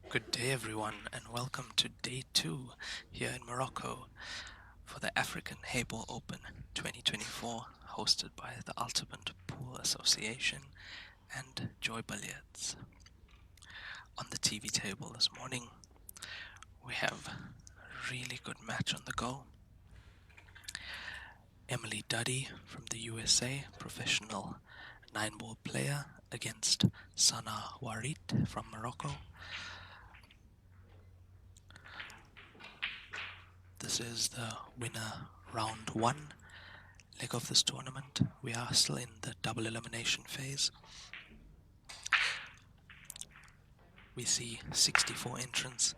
Good day everyone and welcome to day 2 here in Morocco for the African HEYBALL Open 2024 hosted by the Ultimate Pool Association and Joy Billiards. On the TV table this morning we have a really good match on the go. Emily Duddy from the USA, professional 9-ball player, against Sanaa Ouarit from Morocco. This is the winner round 1 leg of this tournament. We are still in the double elimination phase. We see 64 entrants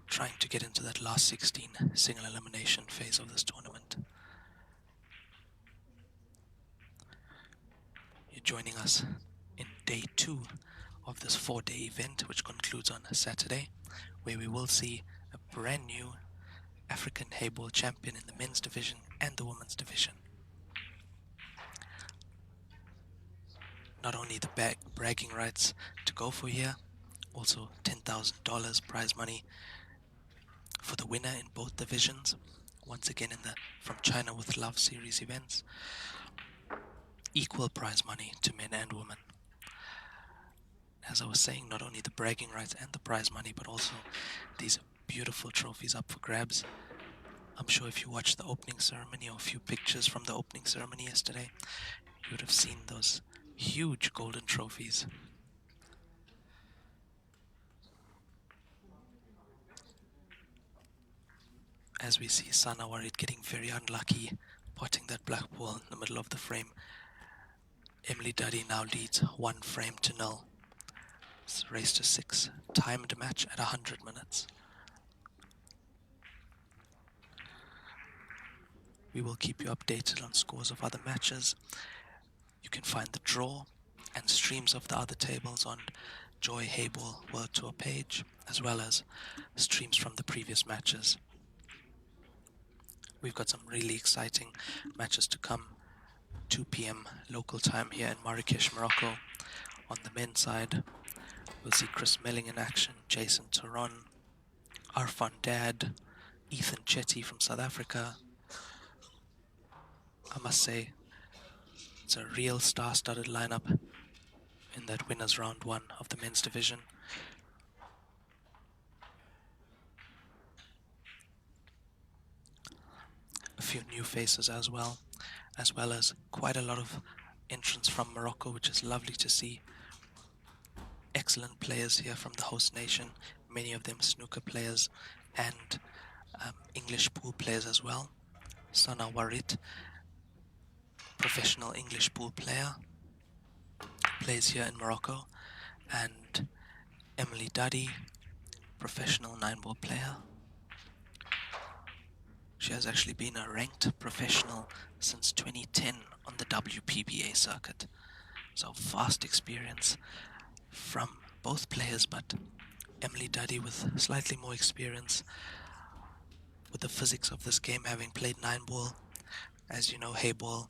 trying to get into that last 16 single elimination phase of this tournament. You're joining us in day 2 of this 4-day event, which concludes on Saturday, where we will see a brand new African HEYBALL champion in the men's division and the women's division. Not only the bragging rights to go for here, also $10,000 prize money for the winner in both divisions. Once again in the From China with Love series events. Equal prize money to men and women. As I was saying, not only the bragging rights and the prize money, but also these beautiful trophies up for grabs. I'm sure if you watched the opening ceremony or a few pictures from the opening ceremony yesterday, you would have seen those huge golden trophies. as we see Sanaa Ouarit getting very unlucky, potting that black ball in the middle of the frame. Emily Duddy now leads 1-0. It's race to 6, timed match at 100 minutes. We will keep you updated on scores of other matches. You can find the draw and streams of the other tables on Joy HEYBALL World Tour page, as well as streams from the previous matches. We've got some really exciting matches to come. 2 p.m. local time here in Marrakesh, Morocco. On the men's side, we'll see Chris Melling in action, Jason Taron, Arfan Dad, Ethan Chetty from South Africa. I must say, it's a real star-studded lineup in that winners round 1 of the men's division. A few new faces as well as quite a lot of entrants from Morocco, which is lovely to see. Excellent players here from the host nation, many of them snooker players and English pool players as well. Sanaa Ouarit, professional English pool player, plays here in Morocco, and Emily Duddy, professional 9-ball player. She has actually been a ranked professional since 2010 on the WPBA circuit. So vast experience from both players, but Emily Duddy with slightly more experience with the physics of this game, having played 9-ball. As you know, HEYBALL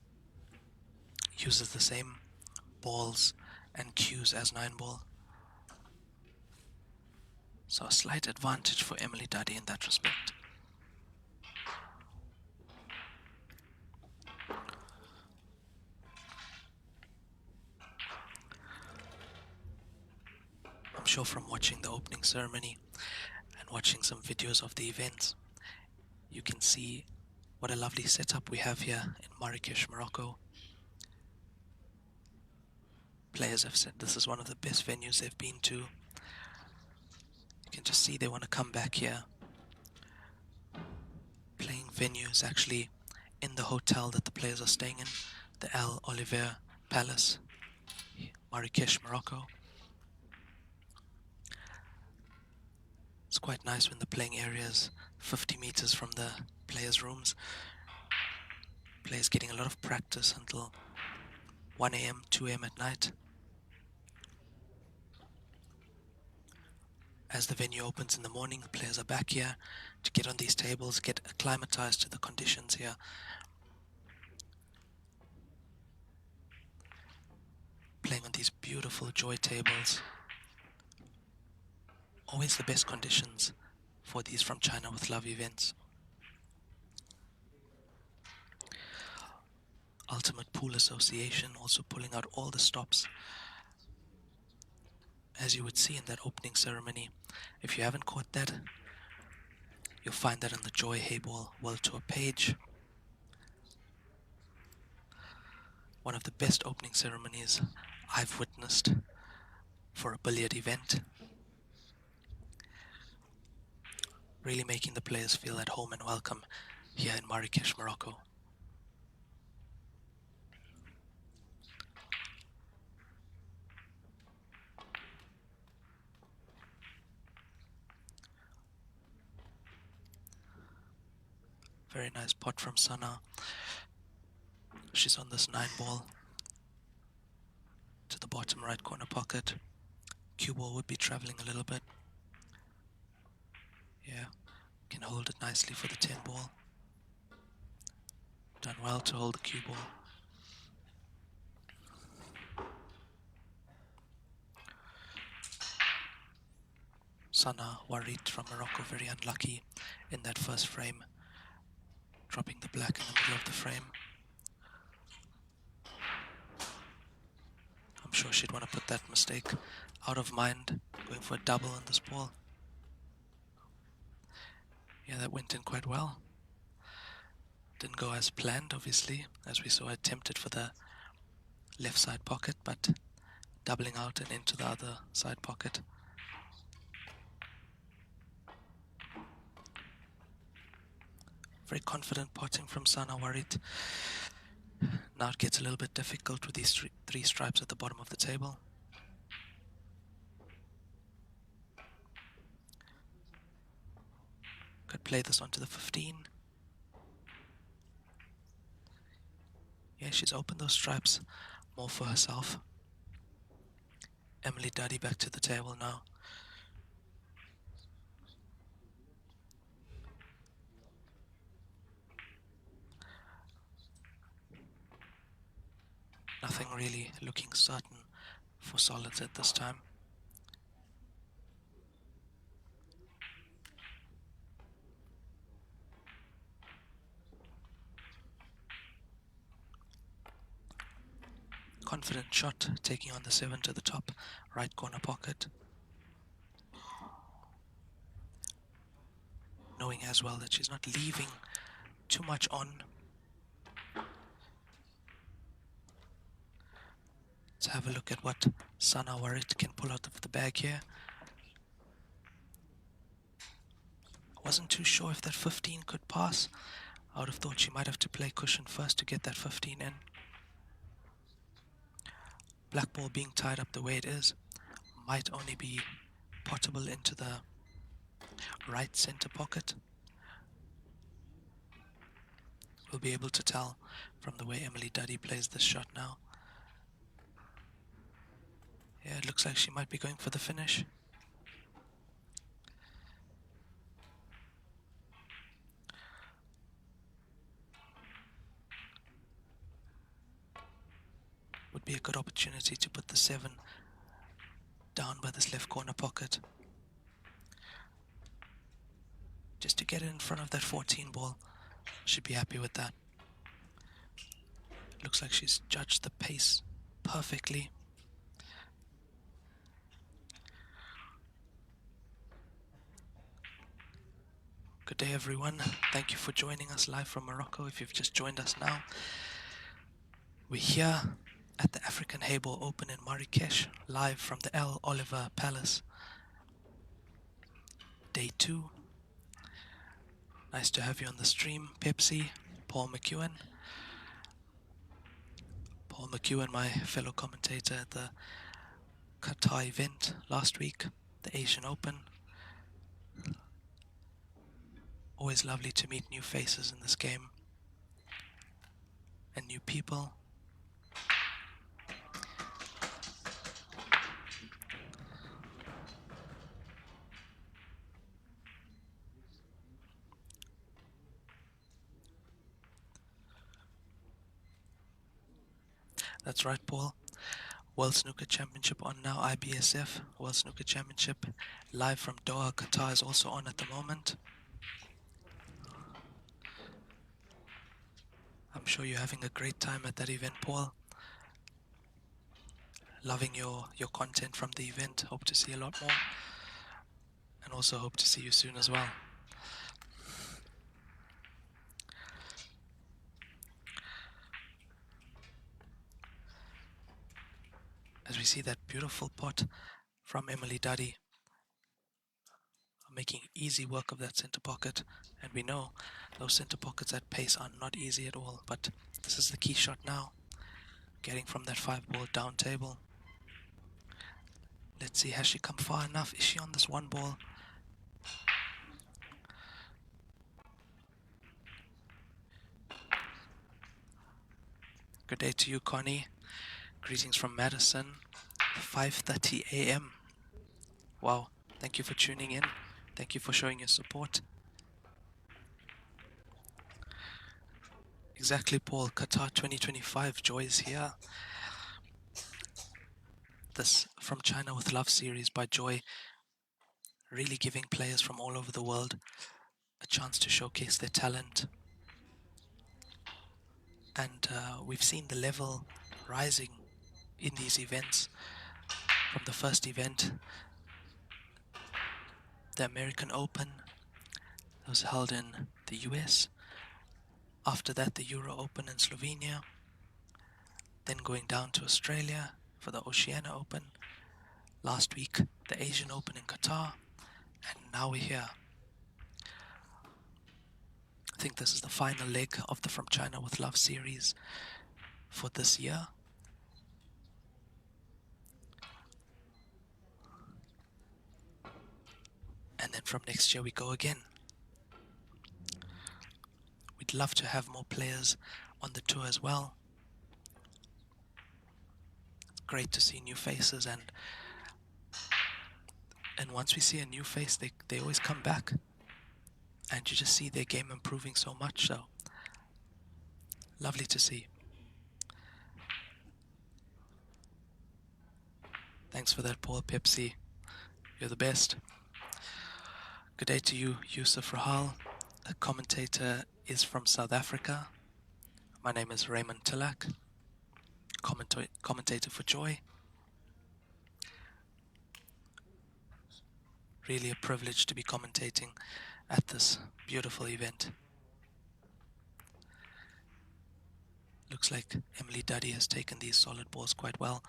uses the same balls and cues as 9-ball. So a slight advantage for Emily Duddy in that respect. I'm sure from watching the opening ceremony and watching some videos of the events, you can see what a lovely setup we have here in Marrakesh, Morocco. Players have said this is one of the best venues they've been to. You can just see they want to come back here. Playing venues actually in the hotel that the players are staying in, the El Oliver Palace, Marrakesh, Morocco. It's quite nice when the playing area is 50 meters from the players' rooms. Players getting a lot of practice until 1 a.m., 2 a.m. at night. As the venue opens in the morning, the players are back here to get on these tables, get acclimatized to the conditions here. Playing on these beautiful Joy tables. Always the best conditions for these From China with Love events. Ultimate Pool Association also pulling out all the stops, as you would see in that opening ceremony. If you haven't caught that, you'll find that on the Joy HEYBALL World Tour page. One of the best opening ceremonies I've witnessed for a billiard event. Really making the players feel at home and welcome here in Marrakesh, Morocco. Very nice pot from Sanaa. She's on this 9-ball to the bottom right corner pocket. Cue ball would be traveling a little bit. Yeah, can hold it nicely for the 10-ball. Done well to hold the cue ball. Sanaa Ouarit from Morocco, very unlucky in that first frame, dropping the black in the middle of the frame. I'm sure she'd want to put that mistake out of mind, going for a double on this ball. Yeah, that went in quite well. Didn't go as planned, obviously, as we saw attempted for the left side pocket, but doubling out and into the other side pocket. Very confident potting from Sanaa Ouarit. Now it gets a little bit difficult with these three stripes at the bottom of the table. Could play this onto the 15. Yeah, she's opened those stripes more for herself. Emily Duddy back to the table now. Nothing really looking certain for solids at this time. Confident shot, taking on the 7 to the top, right corner pocket. Knowing as well that she's not leaving too much on. Let's have a look at what Sanaa Ouarit can pull out of the bag here. Wasn't too sure if that 15 could pass. I would have thought she might have to play cushion first to get that 15 in. Black ball being tied up the way it is might only be potable into the right center pocket. We'll be able to tell from the way Emily Duddy plays this shot now. Yeah, it looks like she might be going for the finish. Would be a good opportunity to put the 7 down by this left corner pocket. Just to get it in front of that 14 ball. Should be happy with that. Looks like she's judged the pace perfectly. Good day everyone. Thank you for joining us live from Morocco. If you've just joined us now, we're here at the African HEYBALL Open in Marrakesh, live from the El Oliver Palace. Day 2. Nice to have you on the stream. Pepsi, Paul McEwen. Paul McEwen, my fellow commentator at the Qatar event last week, the Asian Open. Always lovely to meet new faces in this game and new people. That's right, Paul. World Snooker Championship on now. IBSF World Snooker Championship live from Doha, Qatar is also on at the moment. I'm sure you're having a great time at that event, Paul. Loving your content from the event. Hope to see a lot more. And also hope to see you soon as well. As we see that beautiful pot from Emily Duddy, making easy work of that center pocket. And we know those center pockets at pace are not easy at all, but this is the key shot now. Getting from that 5 ball down table. Let's see, has she come far enough? Is she on this 1 ball? Good day to you, Connie. Greetings from Madison. 5:30 a.m. Wow, thank you for tuning in. Thank you for showing your support. Exactly, Paul. Qatar 2025 joy is here. This From China with Love series by Joy, really giving players from all over the world a chance to showcase their talent. And we've seen the level rising in these events. From the first event, the American Open, that was held in the US. After that, the Euro Open in Slovenia. Then going down to Australia for the Oceania Open. Last week, the Asian Open in Qatar. And now we're here. I think this is the final leg of the From China with Love series for this year. And then from next year we go again. We'd love to have more players on the tour as well. It's great to see new faces, and once we see a new face, they always come back. And you just see their game improving so much, so lovely to see. Thanks for that, Paul Pepsi. You're the best. Good day to you, Yusuf Rahal. The commentator is from South Africa. My name is Raymond Tilak, commentator for Joy. Really a privilege to be commentating at this beautiful event. Looks like Emily Duddy has taken these solid balls quite well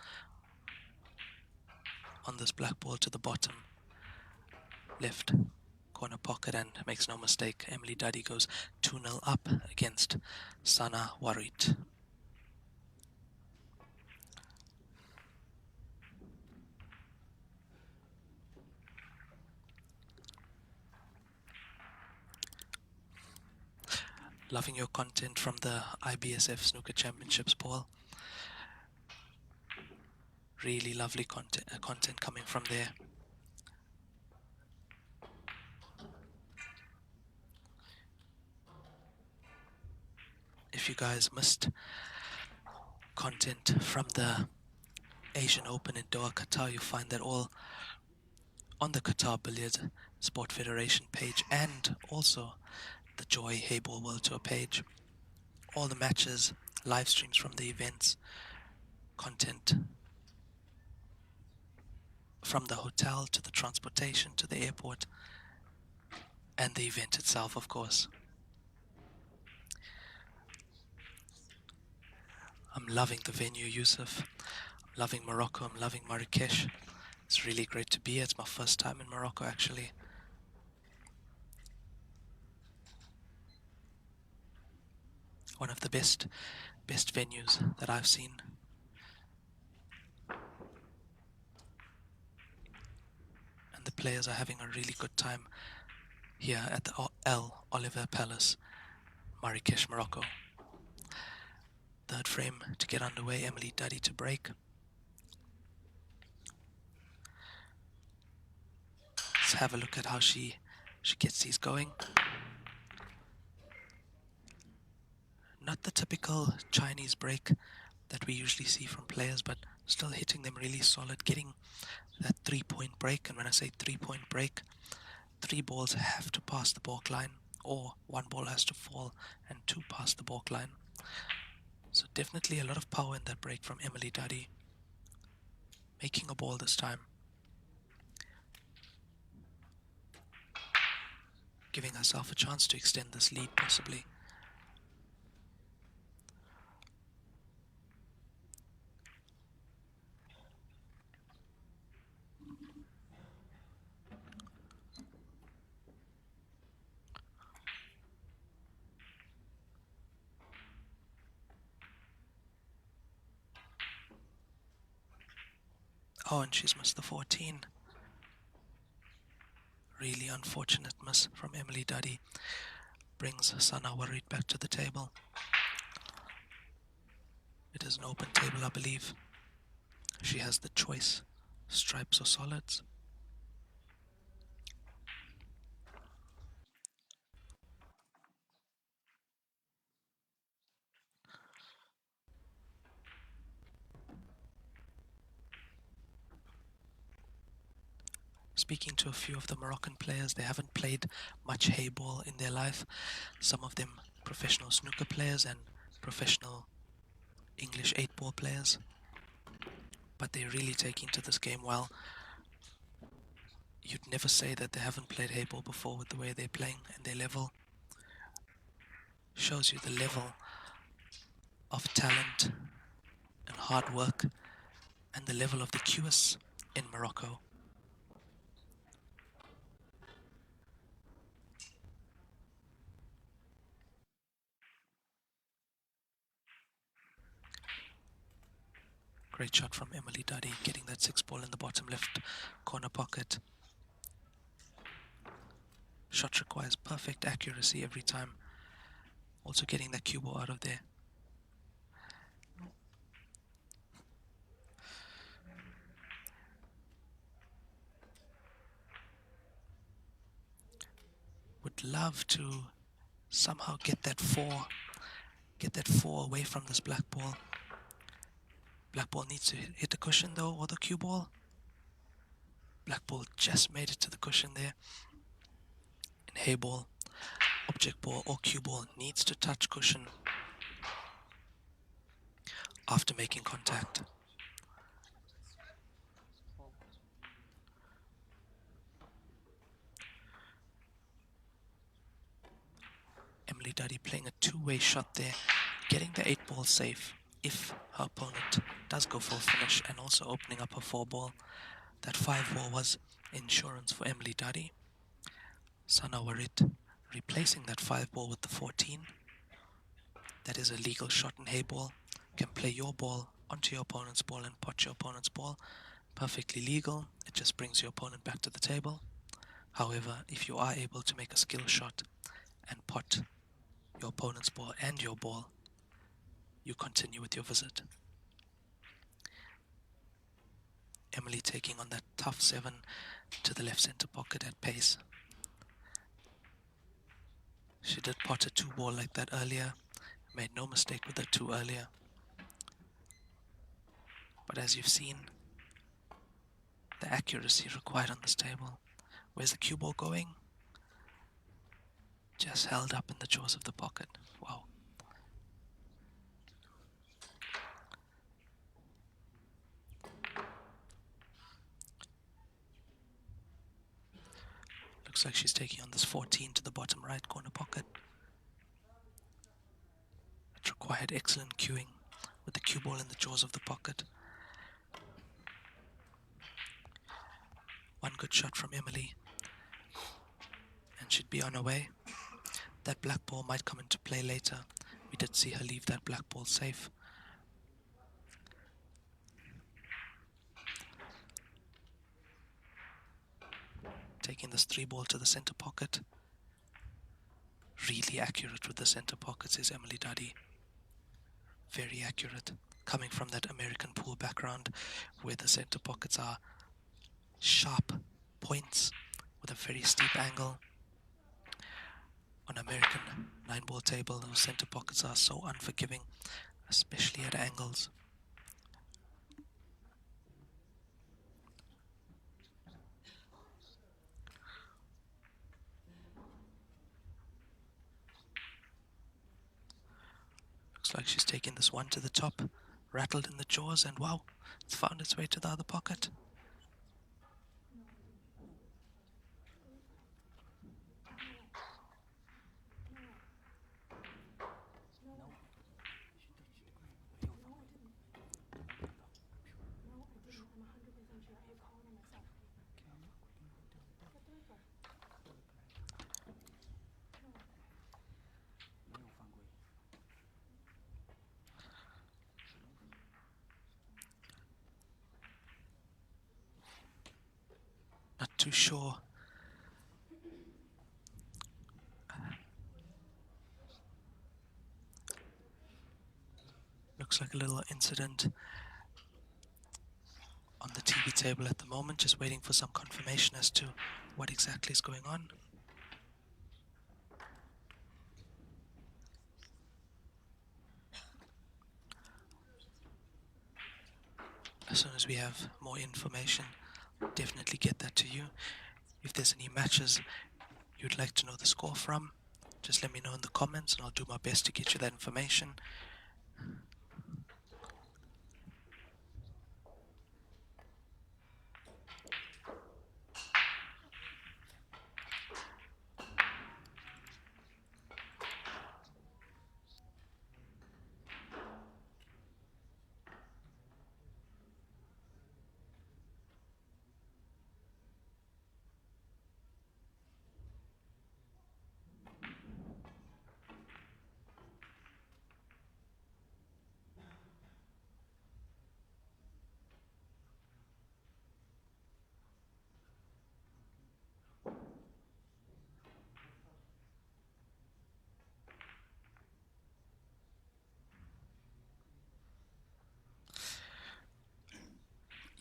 on this black ball to the bottom left corner pocket, and makes no mistake, Emily Duddy goes 2-0 up against Sanaa Ouarit. Loving your content from the IBSF Snooker Championships, Paul. Really lovely content coming from there. If you guys missed content from the Asian Open in Doha, Qatar, you'll find that all on the Qatar Billiards Sport Federation page, and also the Joy HEYBALL World Tour page. All the matches, live streams from the events, content from the hotel to the transportation to the airport, and the event itself, of course. I'm loving the venue, Yusuf. I'm loving Morocco. I'm loving Marrakesh. It's really great to be here. It's my first time in Morocco, actually. One of the best venues that I've seen. And the players are having a really good time here at the El Oliver Palace, Marrakesh, Morocco. Third frame to get underway, Emily Duddy to break. Let's have a look at how she gets these going. Not the typical Chinese break that we usually see from players, but still hitting them really solid, getting that 3-point break. And when I say 3-point break, 3 balls have to pass the balk line, or 1 ball has to fall and 2 pass the balk line. So definitely a lot of power in that break from Emily Duddy, making a ball this time, giving herself a chance to extend this lead possibly. Oh, and she's missed the 14. Really unfortunate miss from Emily Duddy. Brings Sanaa Ouarit back to the table. It is an open table, I believe. She has the choice, stripes or solids. Speaking to a few of the Moroccan players, they haven't played much HEYBALL in their life. Some of them professional snooker players and professional English 8-ball players. But they're really taking to this game well. You'd never say that they haven't played HEYBALL before with the way they're playing and their level. Shows you the level of talent and hard work and the level of the QS in Morocco. Great shot from Emily Duddy, getting that 6-ball in the bottom left corner pocket. Shot requires perfect accuracy every time. Also getting that cue ball out of there. Would love to somehow get that four away from this black ball. Black ball needs to hit the cushion though, or the cue ball. Black ball just made it to the cushion there. In HEYBALL, object ball or cue ball needs to touch cushion after making contact. Emily Duddy playing a two-way shot there, getting the 8-ball safe if her opponent does go for a finish, and also opening up her 4-ball. That 5-ball was insurance for Emily Duddy. Sanaa Ouarit replacing that 5-ball with the 14. That is a legal shot in HEYBALL. You can play your ball onto your opponent's ball and pot your opponent's ball. Perfectly legal. It just brings your opponent back to the table. However, if you are able to make a skill shot and pot your opponent's ball and your ball, you continue with your visit. Emily taking on that tough 7 to the left center pocket at pace. She did pot a 2-ball like that earlier. Made no mistake with that 2 earlier. But as you've seen, the accuracy required on this table. Where's the cue ball going? Just held up in the jaws of the pocket. Wow. Looks like she's taking on this 14 to the bottom right corner pocket. It required excellent cueing with the cue ball in the jaws of the pocket. One good shot from Emily, and she'd be on her way. That black ball might come into play later. We did see her leave that black ball safe. Taking this 3-ball to the center pocket. Really accurate with the center pockets is Emily Duddy. Very accurate. Coming from that American pool background where the center pockets are sharp points with a very steep angle. On American 9-ball table, those center pockets are so unforgiving, especially at angles. Looks like she's taking this one to the top, rattled in the jaws, and wow, it's found its way to the other pocket. Not too sure. Looks like a little incident on the TV table at the moment, just waiting for some confirmation as to what exactly is going on. As soon as we have more information, definitely get that to you. If there's any matches you'd like to know the score from, just let me know in the comments and I'll do my best to get you that information.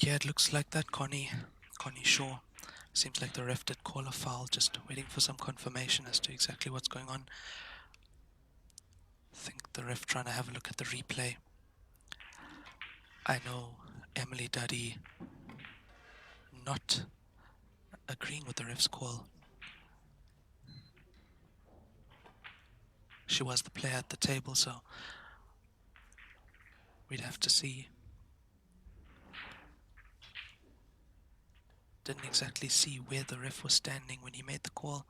Yeah, it looks like that, Connie Shaw. Seems like the ref did call a foul, just waiting for some confirmation as to exactly what's going on. I think the ref trying to have a look at the replay. I know Emily Duddy not agreeing with the ref's call. She was the player at the table, so we'd have to see. Didn't exactly see where the ref was standing when he made the call.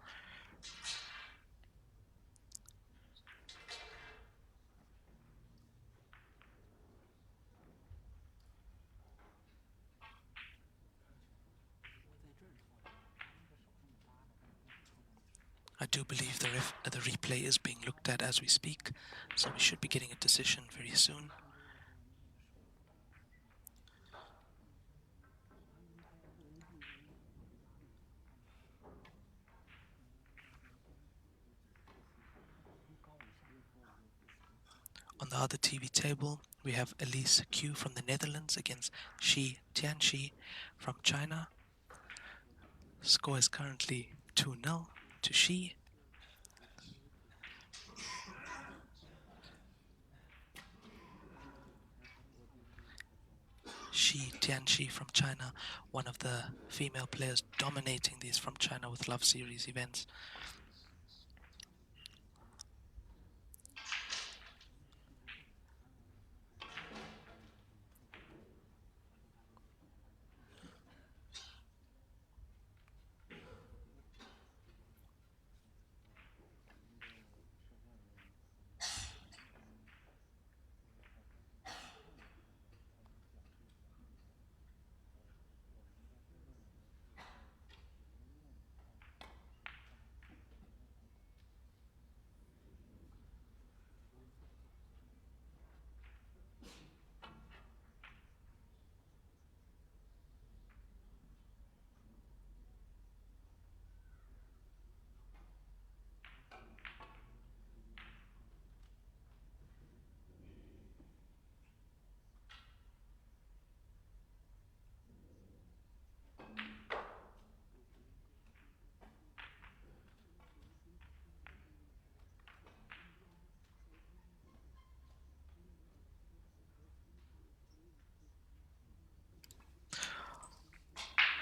I do believe the replay is being looked at as we speak, so we should be getting a decision very soon. On the other TV table, we have Elise Q from the Netherlands against Shi Tianxi from China. Score is currently 2-0 to Shi. Shi Tianxi from China, one of the female players dominating these From China with Love Series events.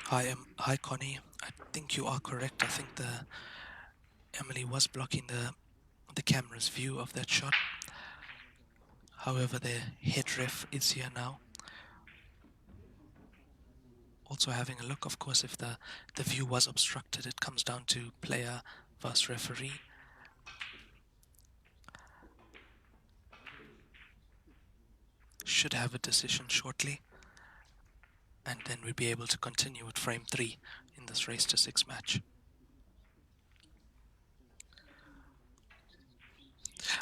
Hi Connie. I think you are correct. I think Emily was blocking the camera's view of that shot. However, the head ref is here now. Also having a look, of course, if the view was obstructed, it comes down to player versus referee. Should have a decision shortly, and then we'll be able to continue with frame 3 in this race to 6 match.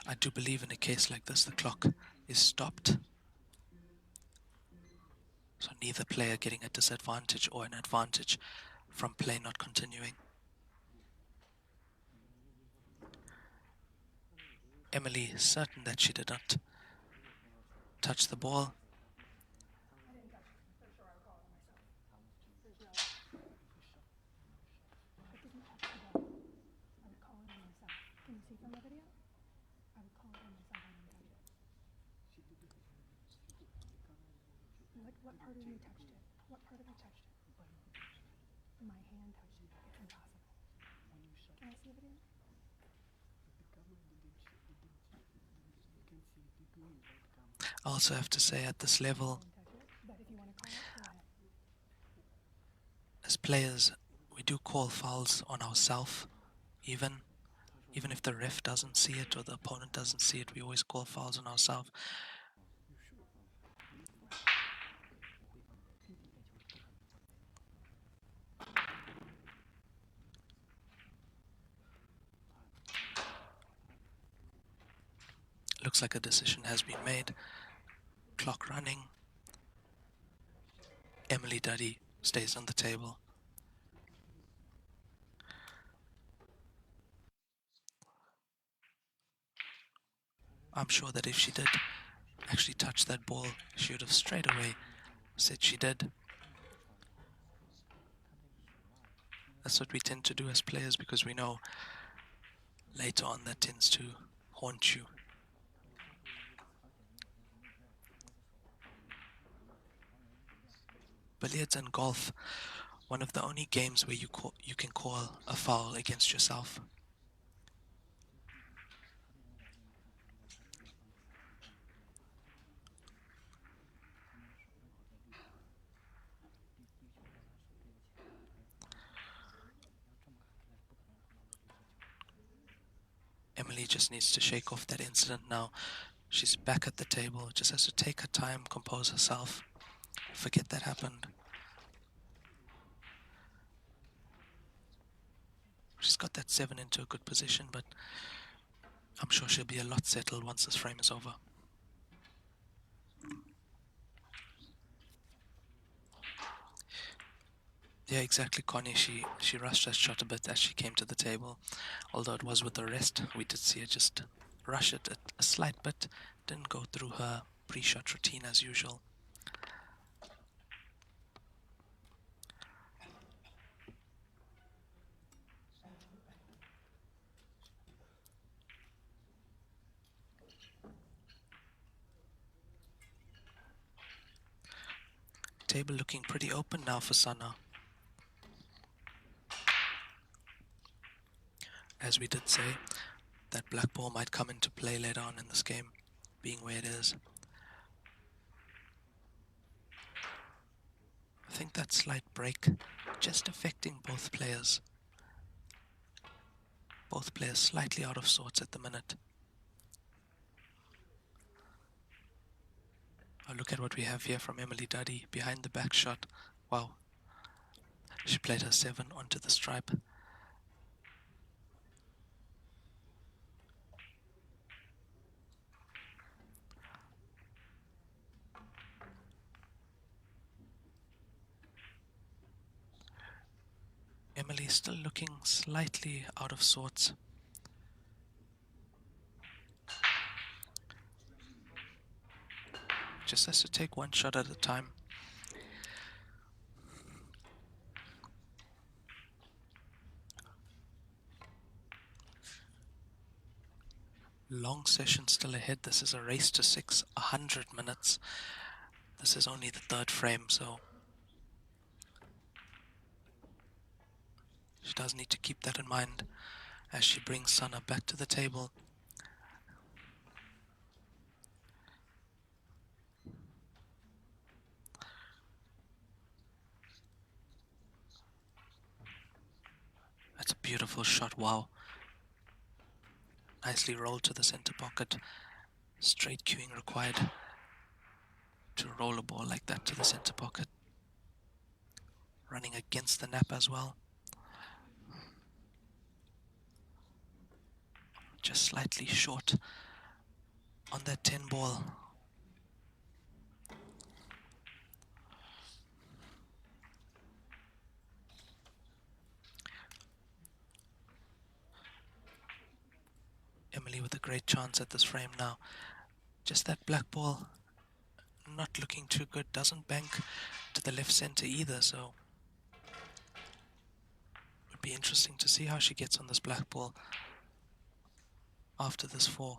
I do believe in a case like this, the clock is stopped. So neither player getting a disadvantage or an advantage from play not continuing. Emily is certain that she did not touch the ball. What part of you touched it? What part of it touched it? My hand touched it. It's impossible. Can I see the video? I also have to say at this level, But if you want to call it, go ahead. as players, we do call fouls on ourselves, even if the ref doesn't see it or the opponent doesn't see it, we always call fouls on ourselves. Looks like a decision has been made. Clock running. Emily Duddy stays on the table. I'm sure that if she did actually touch that ball, she would have straight away said she did. That's what we tend to do as players, because we know later on that tends to haunt you. Billiards and golf, one of the only games where you can call a foul against yourself. Emily just needs to shake off that incident now. She's back at the table, just has to take her time, compose herself, forget that happened. She's got that 7 into a good position, but I'm sure she'll be a lot settled once this frame is over. Yeah, exactly, Connie. She rushed that shot a bit as she came to the table. Although it was with the rest, we did see her just rush it a slight bit. Didn't go through her pre-shot routine as usual. Table looking pretty open now for Sanaa. As we did say, that black ball might come into play later on in this game, being where it is. I think that slight break just affecting both players. Both players slightly out of sorts at the minute. Oh, look at what we have here from Emily Duddy, behind the back shot. Wow. She played her 7 onto the stripe. Emily still looking slightly out of sorts. Just has to take one shot at a time. Long session still ahead. This is a race to 6, 100 minutes. This is only the 3rd frame, so she does need to keep that in mind as she brings Sanaa back to the table. That's a beautiful shot, wow. Nicely rolled to the center pocket. Straight cueing required to roll a ball like that to the center pocket. Running against the nap as well. Just slightly short on that 10 ball. Emily with a great chance at this frame now. Just that black ball not looking too good. Doesn't bank to the left center either, so would be interesting to see how she gets on this black ball after this 4.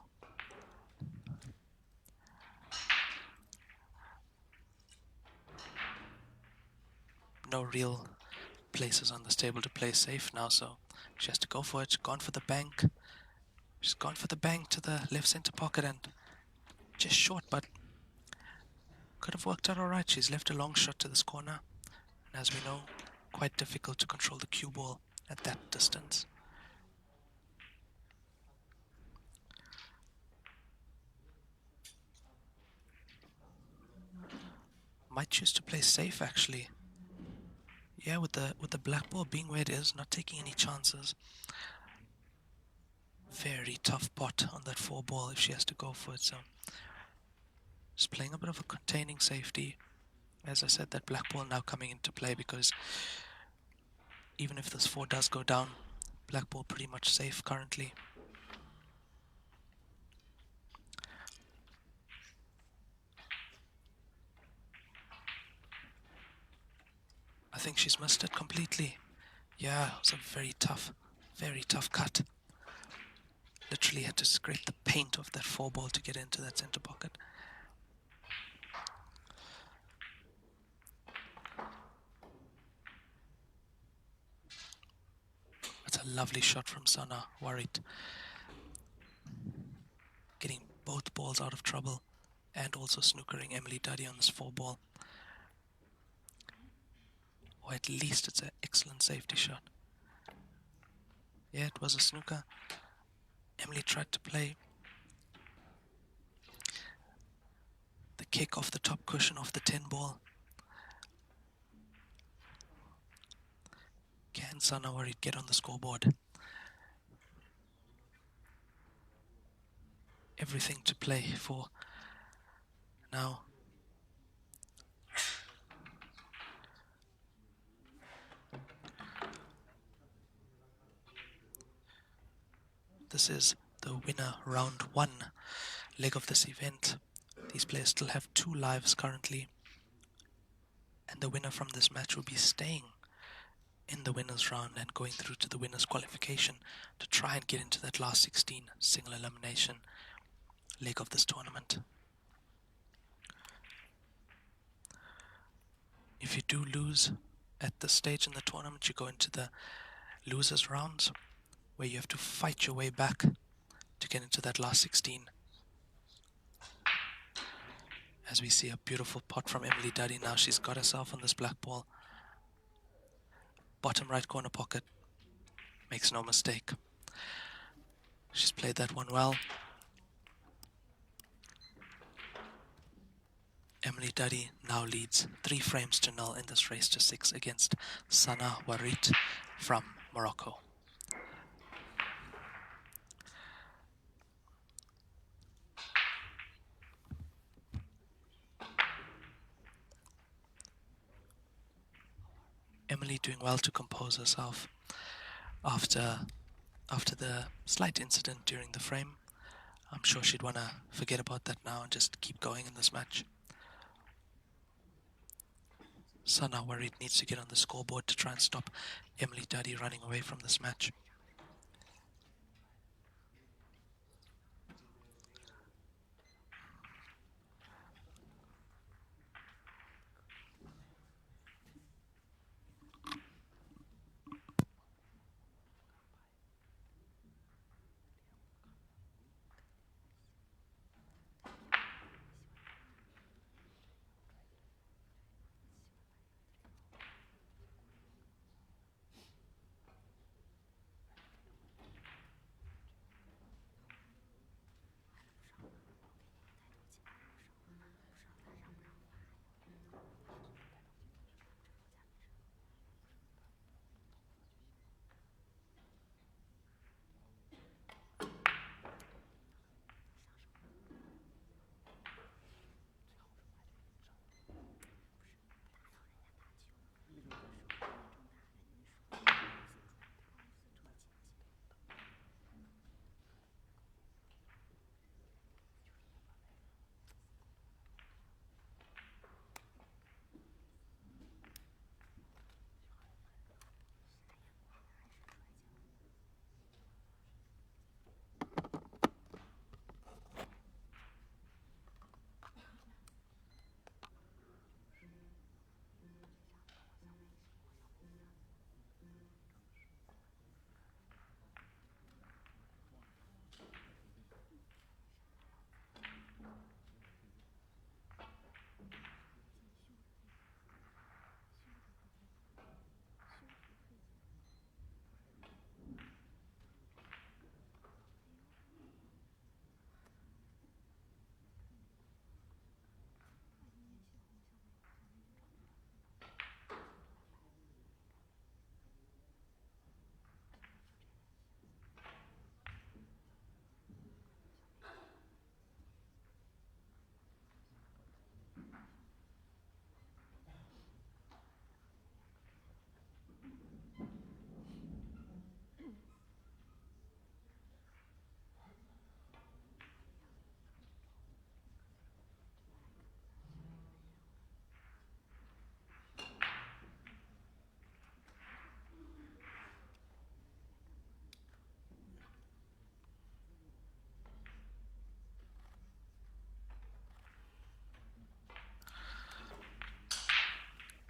No real places on this table to play safe now, so she has to go for it. She's gone for the bank. She's gone for the bank to the left center pocket and just short, but could have worked out alright. She's left a long shot to this corner, and as we know, quite difficult to control the cue ball at that distance. Might choose to play safe actually. Yeah, with the black ball being where it is, not taking any chances. Very tough pot on that 4 ball if she has to go for it, so just playing a bit of a containing safety. As I said, that black ball now coming into play, because even if this 4 does go down, black ball pretty much safe currently. I think she's missed it completely. Yeah, it was a very tough cut. Literally had to scrape the paint off that 4-ball to get into that center pocket. That's a lovely shot from Sanaa Ouarit. Getting both balls out of trouble and also snookering Emily Duddy on this 4-ball. Or at least it's an excellent safety shot. Yeah, it was a snooker. Emily tried to play the kick off the top cushion of the 10-ball. Can Sanaa Ouarit get on the scoreboard? Everything to play for now. This is the winner round 1 leg of this event. These players still have 2 lives currently, and the winner from this match will be staying in the winners round and going through to the winners qualification to try and get into that last 16 single elimination leg of this tournament. If you do lose at this stage in the tournament, you go into the losers rounds where you have to fight your way back to get into that last 16. As we see a beautiful pot from Emily Duddy now, she's got herself on this black ball. Bottom right corner pocket, makes no mistake. She's played that one well. Emily Duddy now leads 3 frames to 0 in this race to 6 against Sanaa Ouarit from Morocco. Emily doing well to compose herself after the slight incident during the frame. I'm sure she'd want to forget about that now and just keep going in this match. Sanaa Ouarit needs to get on the scoreboard to try and stop Emily Duddy running away from this match.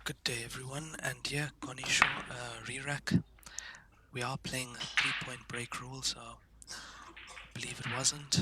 Good day, everyone, and yeah, Konisho, re-rack. We are playing 3-point break rule, so I believe it wasn't.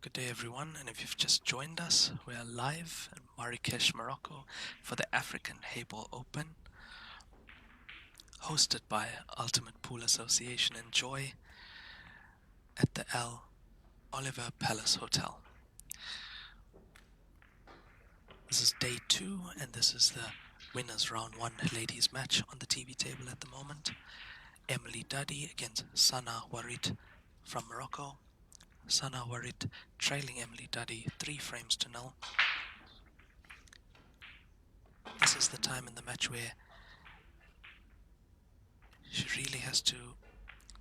Good day, everyone, and if you've just joined us, we are live in Marrakesh, Morocco for the African HEYBALL Open, hosted by Ultimate Pool Association Enjoy at the L. Oliver Palace Hotel. This is day 2, and this is the winners round 1 ladies match on the TV table at the moment. Emily Duddy against Sanaa Ouarit from Morocco. Sanaa Ouarit trailing Emily Duddy 3 frames to 0. This is the time in the match where she really has to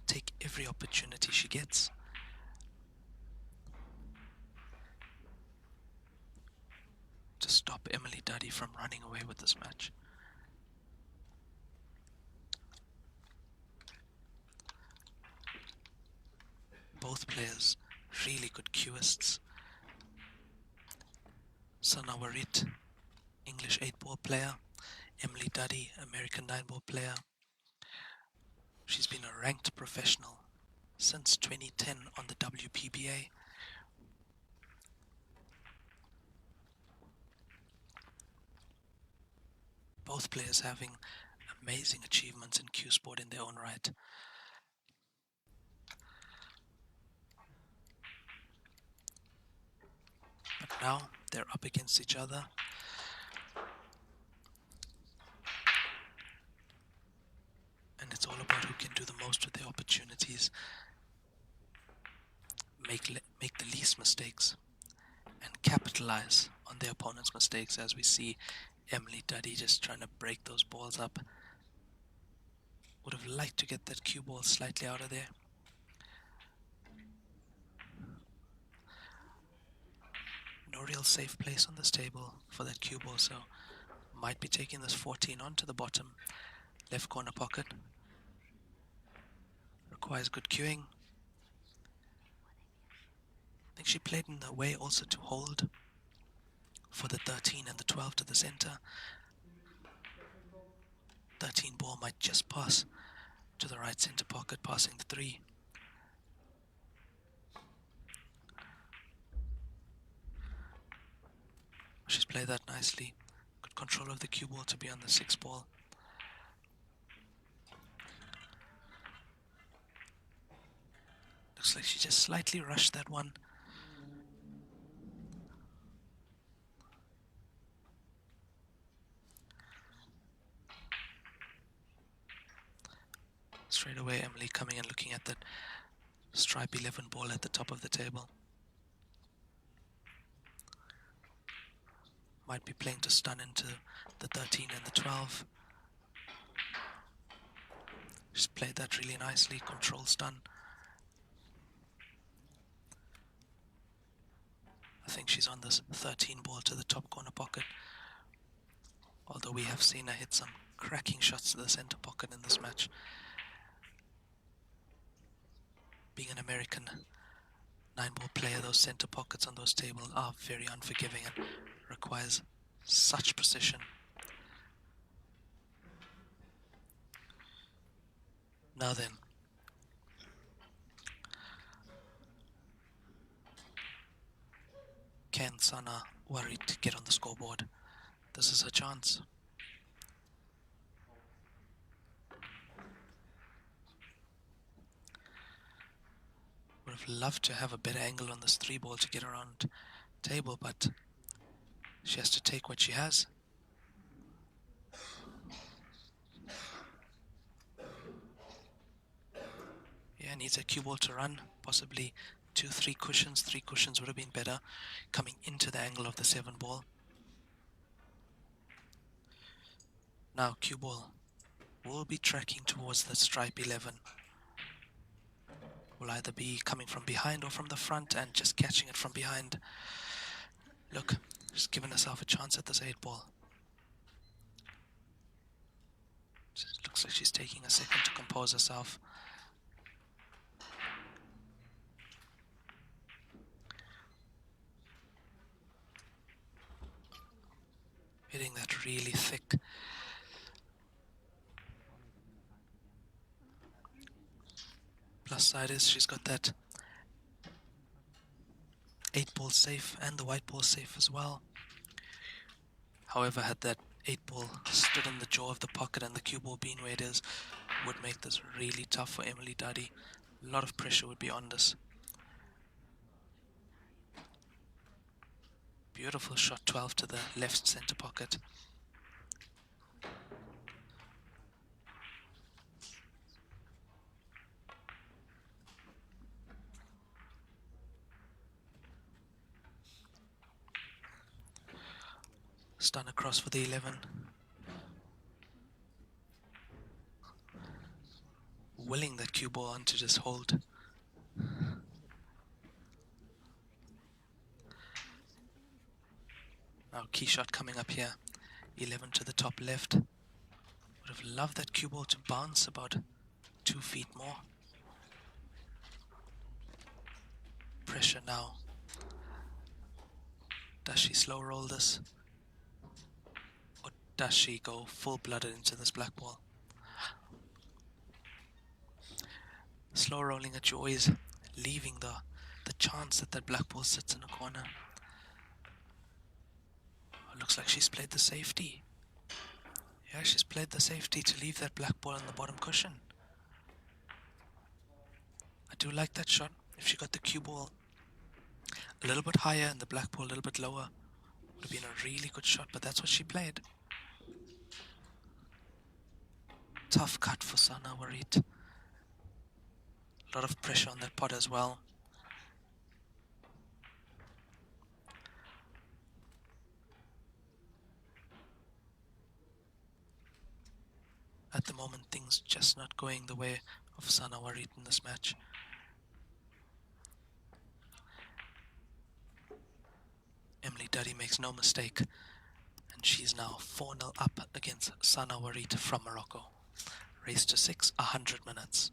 take every opportunity she gets. to stop Emily Duddy from running away with this match. Both players really good cueists. Sanaa Ouarit, English 8-ball player. Emily Duddy, American 9-ball player. She's been a ranked professional since 2010 on the WPBA. Both players having amazing achievements in cue sport in their own right. But now they're up against each other. And it's all about who can do the most with their opportunities, make the least mistakes, and capitalize on their opponent's mistakes, as we see Emily Duddy just trying to break those balls up. Would have liked to get that cue ball slightly out of there. No real safe place on this table for that cue ball, so might be taking this 14 onto the bottom left corner pocket. Requires good cueing. I think she played in the way also to hold for the 13 and the 12 to the center. 13 ball might just pass to the right center pocket, passing the 3. She's played that nicely. Good control of the cue ball to be on the 6 ball. Looks like she just slightly rushed that one. Straight away, Emily coming and looking at that stripe 11 ball at the top of the table. Might be playing to stun into the 13 and the 12. She's played that really nicely, control stun. I think she's on this 13 ball to the top corner pocket. Although we have seen her hit some cracking shots to the center pocket in this match. Being an American 9-ball player, those center pockets on those tables are very unforgiving and requires such precision. Now then, can Sanaa Ouarit get on the scoreboard? This is her chance. Would have loved to have a better angle on this 3 ball to get around table, but she has to take what she has. Yeah, needs a cue ball to run, possibly 2-3 cushions. 3 cushions would have been better, coming into the angle of the 7 ball. Now cue ball will be tracking towards the stripe 11. Will either be coming from behind or from the front and just catching it from behind. Look, she's given herself a chance at this 8 ball. Just looks like she's taking a second to compose herself. Hitting that really thick. Plus side is she's got that 8 ball safe and the white ball safe as well. However, had that 8 ball stood in the jaw of the pocket and the cue ball being where it is, would make this really tough for Emily Duddy. A lot of pressure would be on this. Beautiful shot 12 to the left center pocket. Stun across for the 11. Willing that cue ball on to just hold. Now key shot coming up here. 11 to the top left. Would have loved that cue ball to bounce about 2 feet more. Pressure now. Does she slow roll this? Or does she go full-blooded into this black ball? Slow rolling it, you're always leaving the chance that that black ball sits in a corner. Oh, looks like she's played the safety. Yeah, she's played the safety to leave that black ball on the bottom cushion. I do like that shot. If she got the cue ball a little bit higher and the black ball a little bit lower, would have been a really good shot, but that's what she played. Tough cut for Sanaa Ouarit. A lot of pressure on that pot as well. At the moment, things just not going the way of Sanaa Ouarit in this match. Emily Duddy makes no mistake, and she's now 4-0 up against Sanaa Ouarit from Morocco. Race to 6, 100 minutes.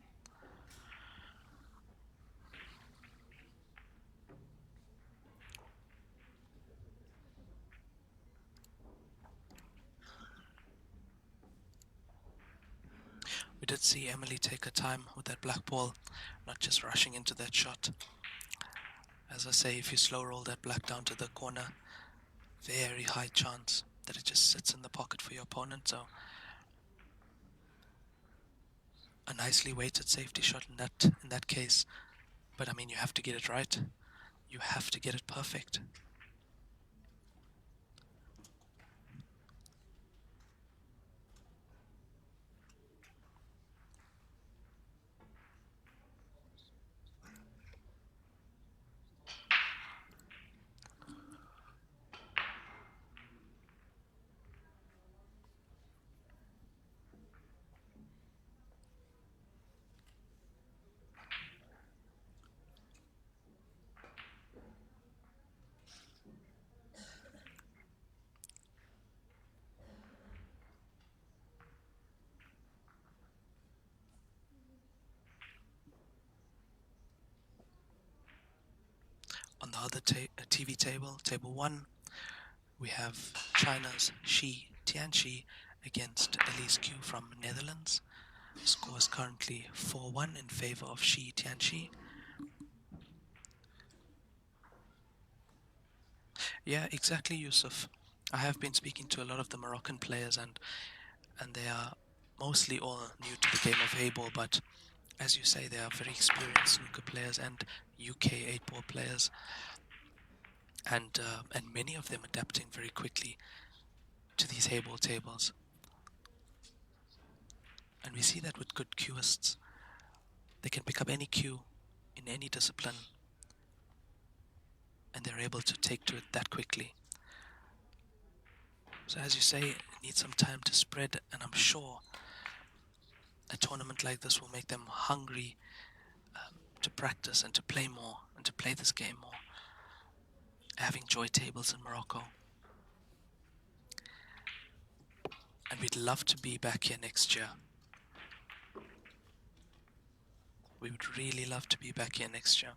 We did see Emily take her time with that black ball, not just rushing into that shot. As I say, if you slow roll that black down to the corner, very high chance that it just sits in the pocket for your opponent. So a nicely weighted safety shot in that case. But I mean, you have to get it right. You have to get it perfect. On the other TV table, table 1, we have China's Shi Tianqi against Elise Q from Netherlands. Score is currently 4-1 in favor of Shi Tianqi. Yeah, exactly, Yusuf. I have been speaking to a lot of the Moroccan players, and they are mostly all new to the game of HEYBALL, but as you say, they are very experienced snooker players and UK 8-ball players, and many of them adapting very quickly to these HEYBALL tables. And we see that with good cueists. They can pick up any cue in any discipline, and they're able to take to it that quickly. So as you say, it needs some time to spread, and I'm sure a tournament like this will make them hungry to practice and to play more and to play this game more. Having joy tables in Morocco. And we'd love to be back here next year. We would really love to be back here next year.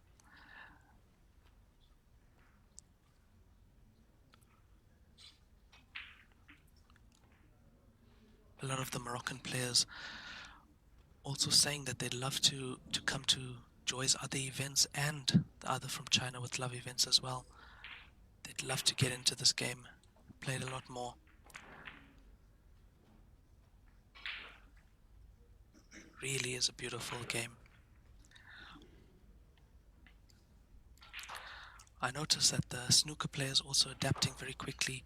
A lot of the Moroccan players also saying that they'd love to come to Joy's other events, and the other from China with Love events as well. They'd love to get into this game, play it a lot more. Really is a beautiful game. I noticed that the snooker players also adapting very quickly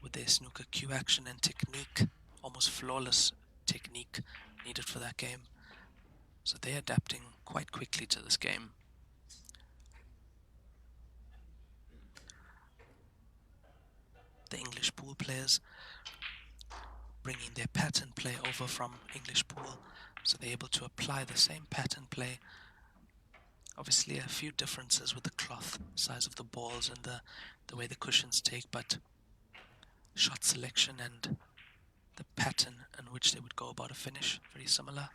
with their snooker cue action and technique, almost flawless technique needed for that game. So they're adapting quite quickly to this game. The English pool players bringing their pattern play over from English pool, so they're able to apply the same pattern play. Obviously a few differences with the cloth size of the balls and the way the cushions take, but shot selection and the pattern in which they would go about a finish very similar.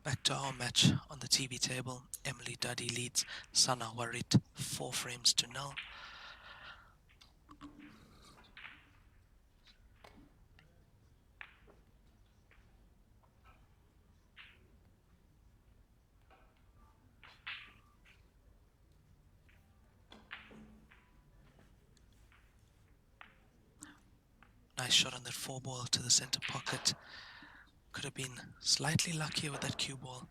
Back to our match on the TV table. Emily Duddy leads Sanaa Ouarit 4 frames to 0. Nice shot on that 4 ball to the center pocket. Could have been slightly luckier with that cue ball.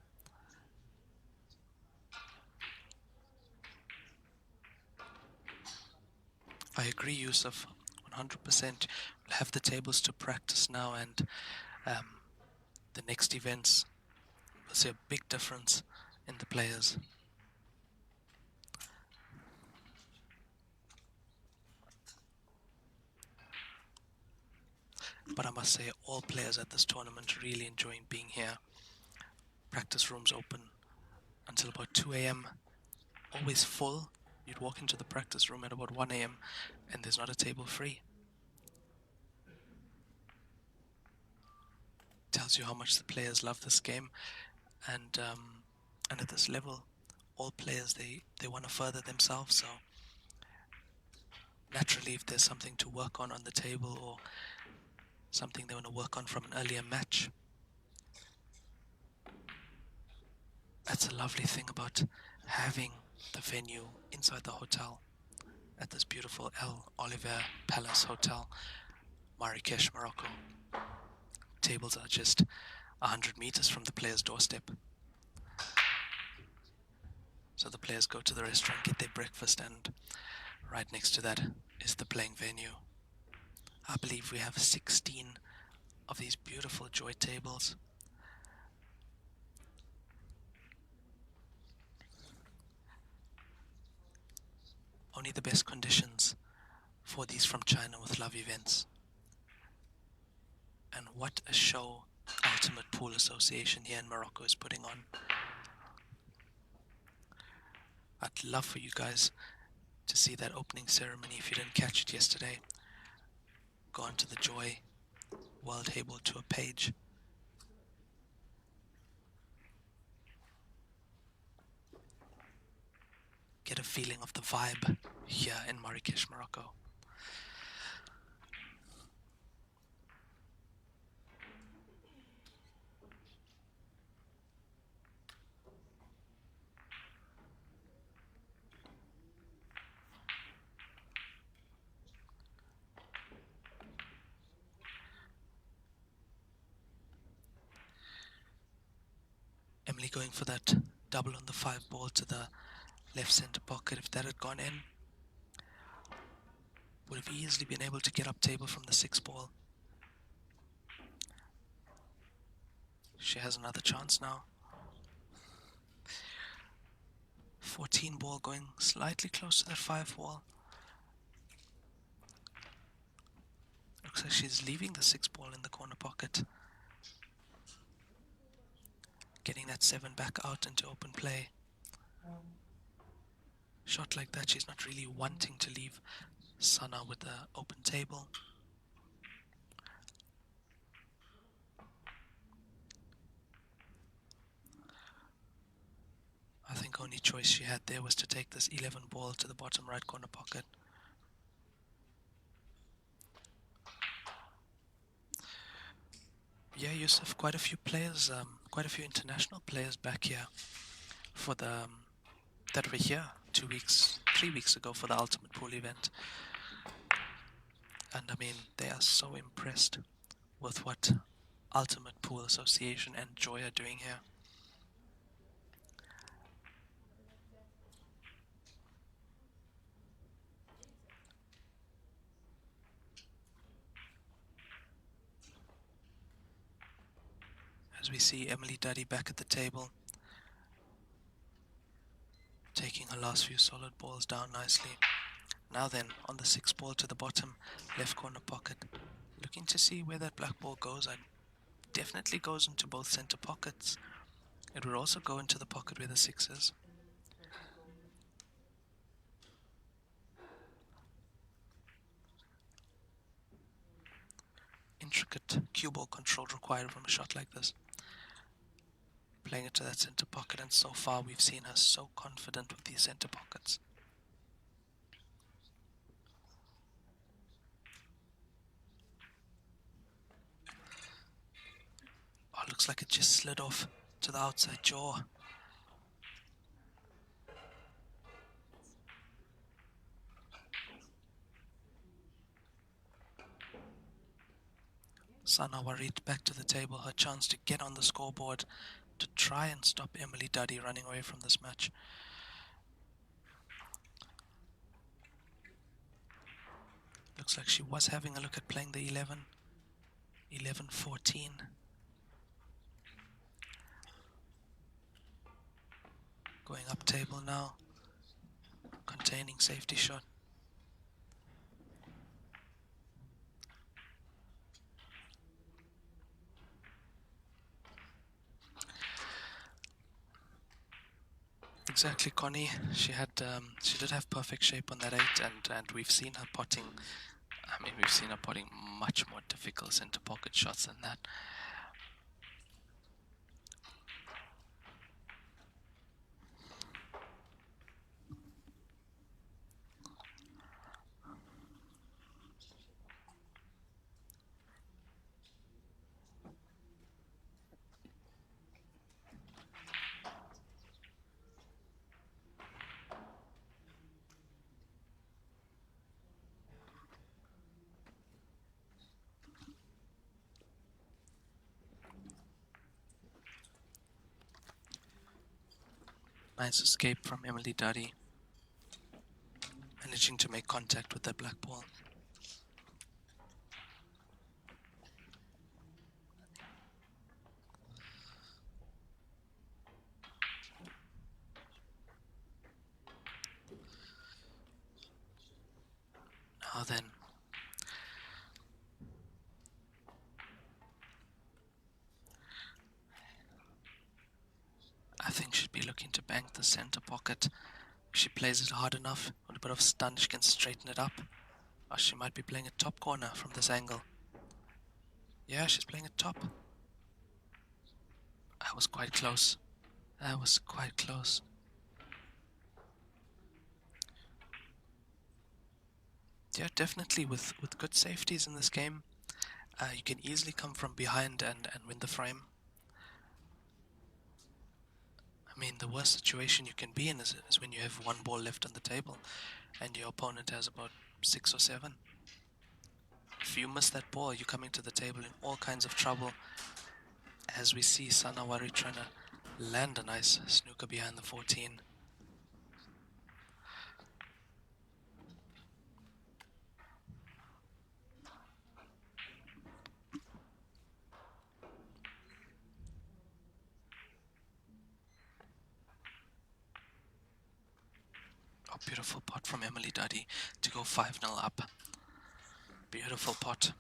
I agree, Yusuf, 100%. We'll have the tables to practice now, and the next events, we'll see a big difference in the players. But I must say, all players at this tournament are really enjoying being here. Practice rooms open until about 2 a.m. Always full. You'd walk into the practice room at about 1 a.m. and there's not a table free. Tells you how much the players love this game, and at this level, all players they want to further themselves. So naturally, if there's something to work on the table or something they want to work on from an earlier match, that's a lovely thing about having the venue inside the hotel at this beautiful El Oliver Palace Hotel, Marrakesh, Morocco. Tables are just 100 meters from the player's doorstep. So the players go to the restaurant, get their breakfast, and right next to that is the playing venue. I believe we have 16 of these beautiful joy tables. Only the best conditions for these from China with love events. And what a show Ultimate Pool Association here in Morocco is putting on. I'd love for you guys to see that opening ceremony if you didn't catch it yesterday. Go onto the Joy World HEYBALL Tour page. Get a feeling of the vibe here in Marrakesh, Morocco. Emily going for that double on the 5 ball to the left center pocket. If that had gone in, would have easily been able to get up table from the 6 ball. She has another chance now. 14 ball going slightly close to that 5 ball. Looks like she's leaving the 6 ball in the corner pocket. Getting that 7 back out into open play. Shot like that, she's not really wanting to leave Sanaa with the open table. I think only choice she had there was to take this 11 ball to the bottom right corner pocket. Yeah, Yusuf, quite a few players, quite a few international players back here for the that were here 3 weeks ago for the Ultimate Pool event. And I mean, they are so impressed with what Ultimate Pool Association and Joy are doing here. As we see Emily Duddy back at the table, taking her last few solid balls down nicely. Now then, on the 6 ball to the bottom, left corner pocket. Looking to see where that black ball goes. It definitely goes into both center pockets. It would also go into the pocket where the 6 is. Intricate cue ball control required from a shot like this. Playing it to that center pocket, and so far we've seen her so confident with these center pockets. Oh, looks like it just slid off to the outside jaw. Sanaa Ouarit back to the table, her chance to get on the scoreboard to try and stop Emily Duddy running away from this match. Looks like she was having a look at playing the 11-14. Going up table now, containing safety shot. Exactly, Connie. She did have perfect shape on that 8, and we've seen her potting. I mean, we've seen her potting much more difficult center pocket shots than that. Nice escape from Emily Duddy, managing to make contact with that black ball. Now then, I think she'd be looking to bank the center pocket. If she plays it hard enough, with a bit of stun, she can straighten it up. Or she might be playing a top corner from this angle. Yeah, she's playing it top. That was quite close. That was quite close. Yeah, definitely with good safeties in this game, you can easily come from behind and win the frame. I mean, the worst situation you can be in is when you have 1 ball left on the table and your opponent has about 6 or 7. If you miss that ball, you're coming to the table in all kinds of trouble. As we see Sanaa Ouarit trying to land a nice snooker behind the 14. Oh, beautiful pot from Emily Duddy to go 5-0 up. Beautiful pot.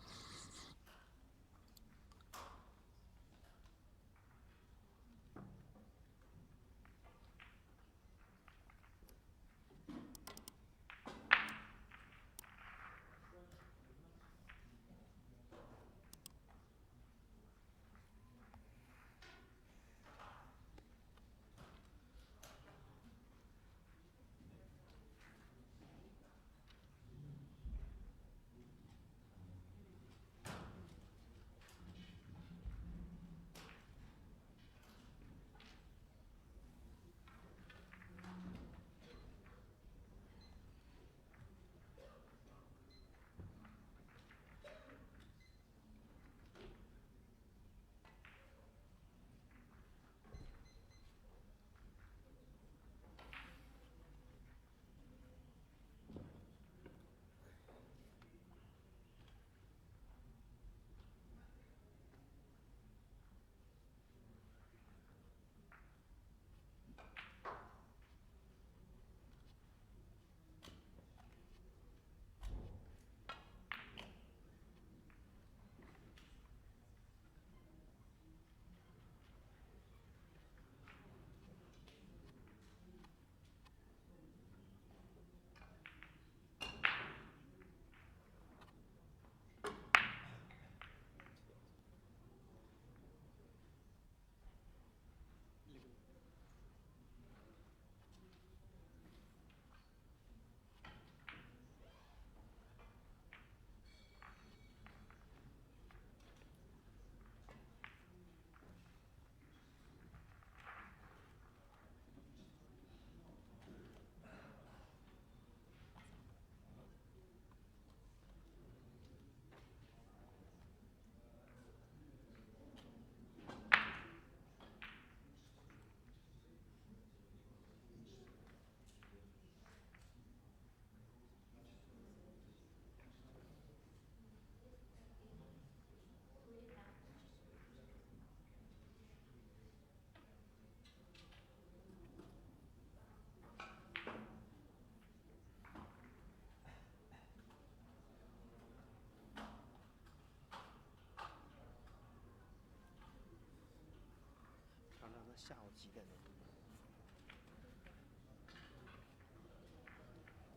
下午几点钟？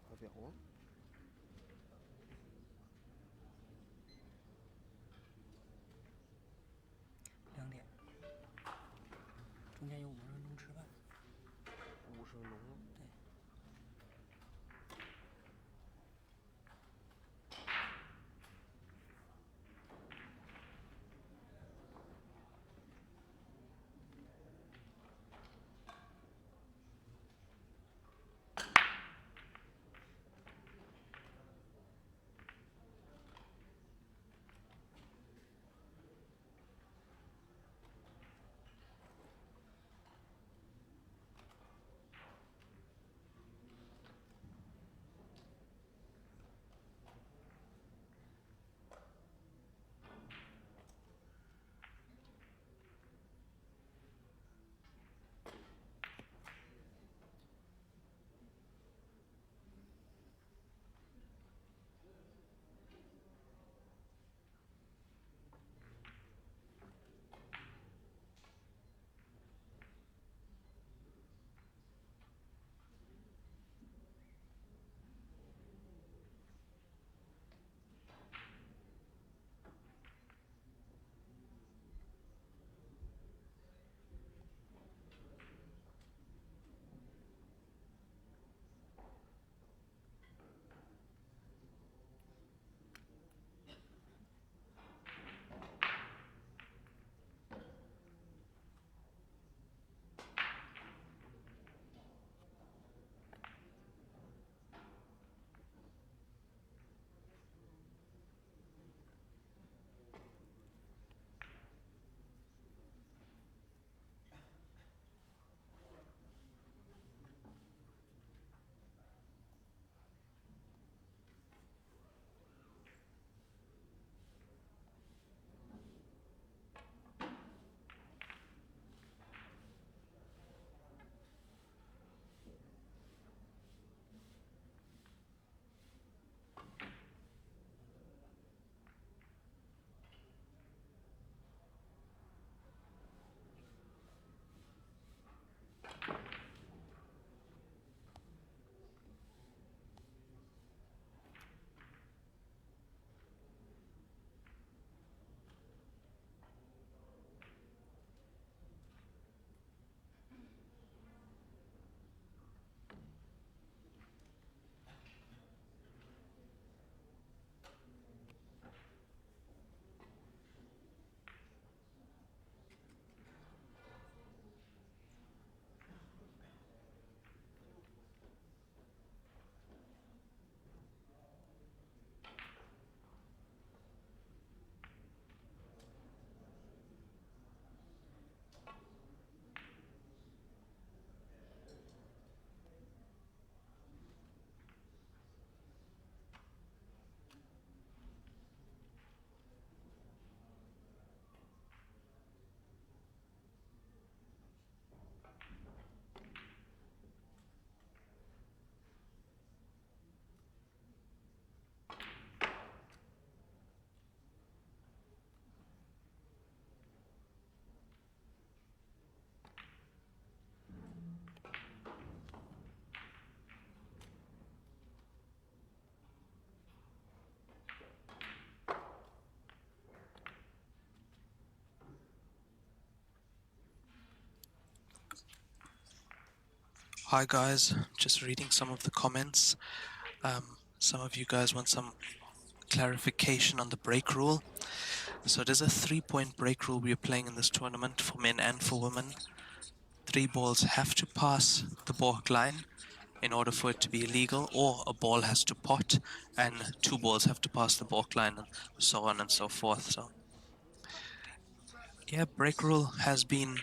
快表吗？2点，中间有50分钟吃饭。50分钟吗？对。Hi guys, just reading some of the comments. Some of you guys want some clarification on the break rule. So it is a 3-point break rule we are playing in this tournament for men and for women. 3 balls have to pass the balk line in order for it to be illegal, or a ball has to pot and 2 balls have to pass the balk line, and so on and so forth. So yeah, break rule has been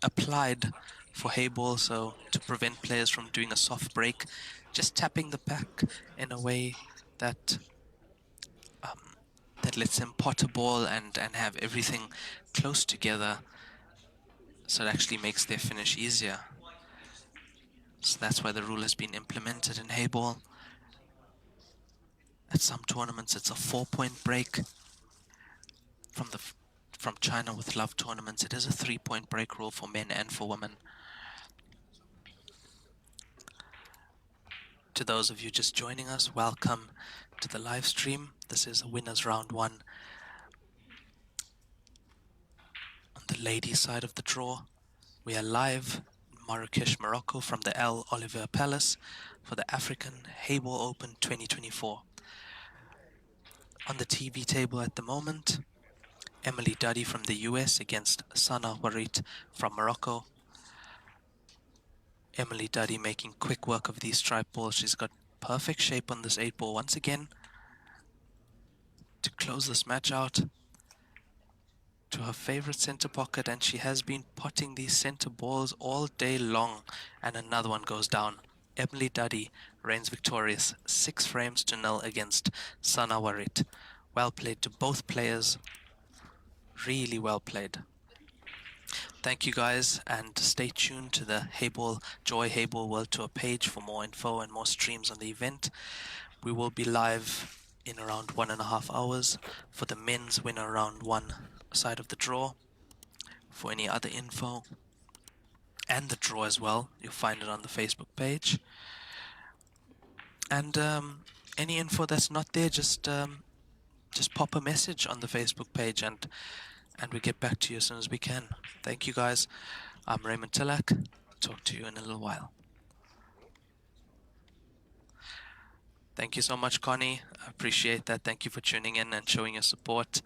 applied for HEYBALL, so to prevent players from doing a soft break, just tapping the pack in a way that that lets them pot a ball and have everything close together, so it actually makes their finish easier. So that's why the rule has been implemented in HEYBALL. At some tournaments, it's a 4-point break. From the from China with Love Tournaments. It is a 3-point break rule for men and for women. To those of you just joining us, welcome to the live stream. This is winners round 1 on the ladies side of the draw. We are live in Marrakesh, Morocco from the El Oliver Palace for the African HEYBALL Open 2024. On the TV table at the moment, Emily Duddy from the US against Sanaa Ouarit from Morocco. Emily Duddy making quick work of these stripe balls. She's got perfect shape on this 8-ball once again to close this match out to her favorite center pocket, and she has been potting these center balls all day long, and another one goes down. Emily Duddy reigns victorious 6-0 against Sanaa Ouarit. Well played to both players, really well played. Thank you guys, and stay tuned to the Joy HEYBALL World Tour page for more info and more streams on the event. We will be live in around 1.5 hours for the men's winner round 1 side of the draw. For any other info and the draw as well, you'll find it on the Facebook page. And any info that's not there, just pop a message on the Facebook page, and we get back to you as soon as we can. Thank you guys. I'm Raymond Tilak. Talk to you in a little while. Thank you so much, Connie. I appreciate that. Thank you for tuning in and showing your support.